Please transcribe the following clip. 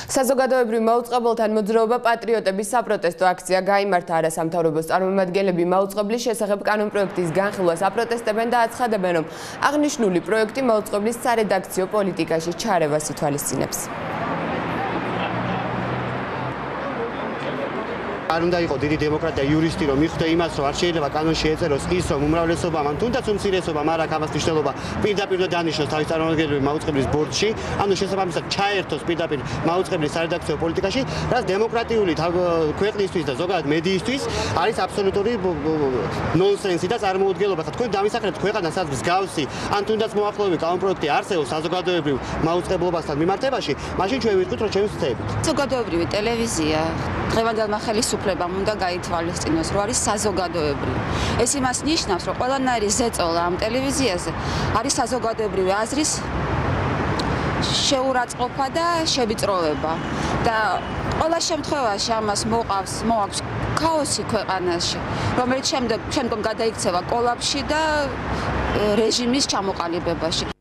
საზოგადოებრივ მაუწყებელთან მოძრაობა პატრიოტების საპროტესტო აქცია გაიმართა არასამთავრობოს წარმომადგენლები მაუწყებლის შესახებ კანონპროექტის განხილვას აპროტესტებენ და აცხადებენ, რომ აღნიშნული პროექტი მაუწყებლის სარედაქციო პოლიტიკაში ჩარევას ითვალისწინებს. არ უნდა იყოს დიდი დემოკრატია იურისტი რომ მიხვდა იმას რომ არ შეიძლება კანონში ეწეროს ის რომ უმრავლესობამ ან თუნდაც უმცირესობამ არ აქვს ამას მნიშვნელობა პირდაპირ დანიშნოს თავის წარმომადგენლები მაუწყებლის ბორდში ანუ შესაბამისად ჩაერთოს პირდაპირ მაუწყებლის სარედაქციო პოლიტიკაში რაც დემოკრატიული ქვეყნისთვის და ზოგადად მედიისთვის არის აბსოლუტური ნონსენსი და წარმოუდგენლობა ხა თქვენ დამისახეთ ქვეყანას სადაც მსგავსი ან თუნდაც მოახლოებული კანონპროექტი არსებობს საზოგადოებრივ მაუწყებლობასთან მიმართებაში მაშინ ჩვენ ვიტყვით რომ ჩემს ცდებით საზოგადოებრივი ტელევიზია დღევანდელმა ხელისუფლებამ უნდა გაითვალისწინოს, რომ არის საზოგადოებრივი. ეს იმას ნიშნავს, რომ ყველანაირი ზეწოლა ამ ტელევიზიაზე არის საზოგადოებრივი აზრის შეურაცხყოფა და შევიწროვება. და ყველა შემთხვევაში ამას მოაქვს ქაოსი ქვეყანაში, რომელიც შემდგომ გადაიქცევა კოლაფში და რეჟიმის ჩამოყალიბებაში.